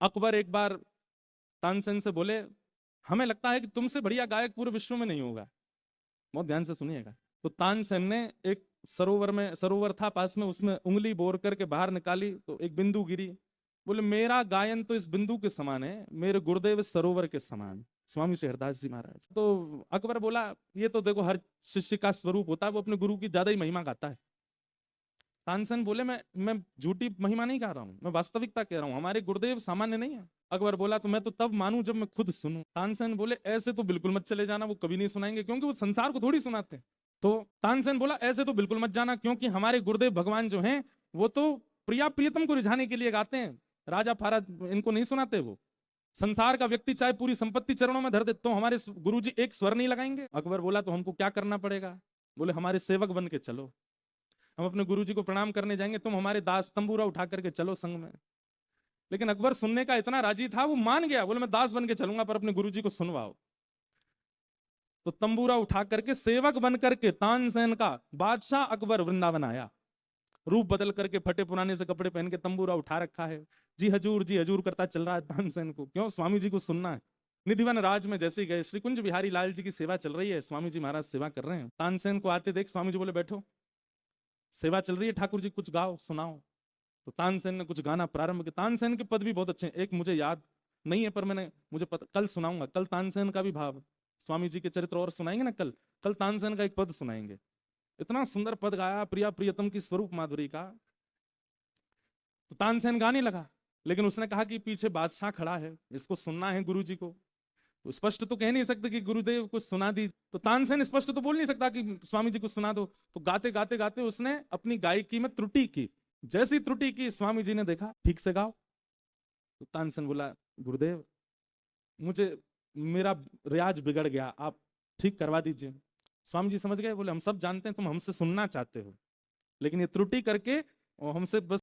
अकबर एक बार तानसेन से बोले, हमें लगता है कि तुमसे बढ़िया गायक पूरे विश्व में नहीं होगा। बहुत ध्यान से सुनिएगा। तो तानसेन ने एक सरोवर था पास में, उसमें उंगली बोर करके बाहर निकाली तो एक बिंदु गिरी। बोले, मेरा गायन तो इस बिंदु के समान है, मेरे गुरुदेव इस सरोवर के समान। स्वामी श्री हरदास जी महाराज। तो अकबर बोला, ये तो देखो हर शिष्य का स्वरूप होता है, वो अपने गुरु की ज्यादा ही महिमा गाता है। तानसेन बोले, मैं झूठी महिमा नहीं गा रहा हूँ, मैं वास्तविकता कह रहा हूँ, हमारे गुरुदेव सामान्य नहीं है। अकबर बोला, तो मैं तो तब मानूं जब मैं खुद सुनूं। तानसेन बोले, ऐसे तो बिल्कुल मत चले जाना, वो कभी नहीं सुनाएंगे, क्योंकि वो संसार को थोड़ी सुनाते हैं। तो तानसेन बोला, ऐसे तो बिल्कुल मत जाना, क्योंकि हमारे गुरुदेव भगवान जो हैं वो तो प्रिया प्रियतम को रिझाने के लिए गाते हैं, राजा फारा इनको नहीं सुनाते। वो संसार का व्यक्ति चाहे पूरी संपत्ति चरणों में धर दे, तो हमारे गुरुजी एक स्वर नहीं लगाएंगे। अकबर बोला, तो हमको क्या करना पड़ेगा? बोले, हमारे सेवक बन के चलो, हम अपने गुरुजी को प्रणाम करने जाएंगे, तुम हमारे दास तंबूरा उठा करके चलो संग में। लेकिन अकबर सुनने का इतना राजी था, वो मान गया। बोले, मैं दास बन के चलूंगा, पर अपने गुरुजी को सुनवाओ। तो तंबूरा उठा करके सेवक बन करके तानसेन का बादशाह अकबर वृंदावन आया। रूप बदल करके फटे पुराने से कपड़े पहन के तंबूरा उठा रखा है, जी हजूर करता चल रहा है तानसेन को। क्यों? स्वामी जी को सुनना है। निधिवन राज में जैसे गए, श्री कुंज बिहारी लाल जी की सेवा चल रही है, स्वामी जी महाराज सेवा कर रहे हैं। तानसेन को आते देख स्वामी जी बोले, बैठो, सेवा चल रही है, ठाकुर जी कुछ गाओ सुनाओ। तो तानसेन ने कुछ गाना प्रारंभ किया। तानसेन के पद भी बहुत अच्छे हैं, एक मुझे याद नहीं है, पर मुझे पता, कल सुनाऊंगा। कल तानसेन का भी भाव, स्वामी जी के चरित्र और सुनाएंगे ना कल। कल तानसेन का एक पद सुनाएंगे। इतना सुंदर पद गाया प्रिया प्रियतम की स्वरूप माधुरी का। तो तानसेन गाने लगा, लेकिन उसने कहा कि पीछे बादशाह खड़ा है, इसको सुनना है गुरु जी को। तो स्पष्ट तो कह नहीं सकते कि गुरुदेव को सुना दी। तो तानसेन स्पष्ट तो बोल नहीं सकता कि स्वामी जी को सुना दो। तो गाते गाते गाते उसने अपनी गायकी में त्रुटि की। जैसी त्रुटि की, स्वामी जी ने देखा, ठीक से गाओ। तो तानसेन बोला, गुरुदेव, मुझे मेरा रियाज बिगड़ गया, आप ठीक करवा दीजिए। स्वामी जी समझ गए, बोले, हम सब जानते हैं तुम हमसे सुनना चाहते हो, लेकिन ये त्रुटि करके और हमसे बस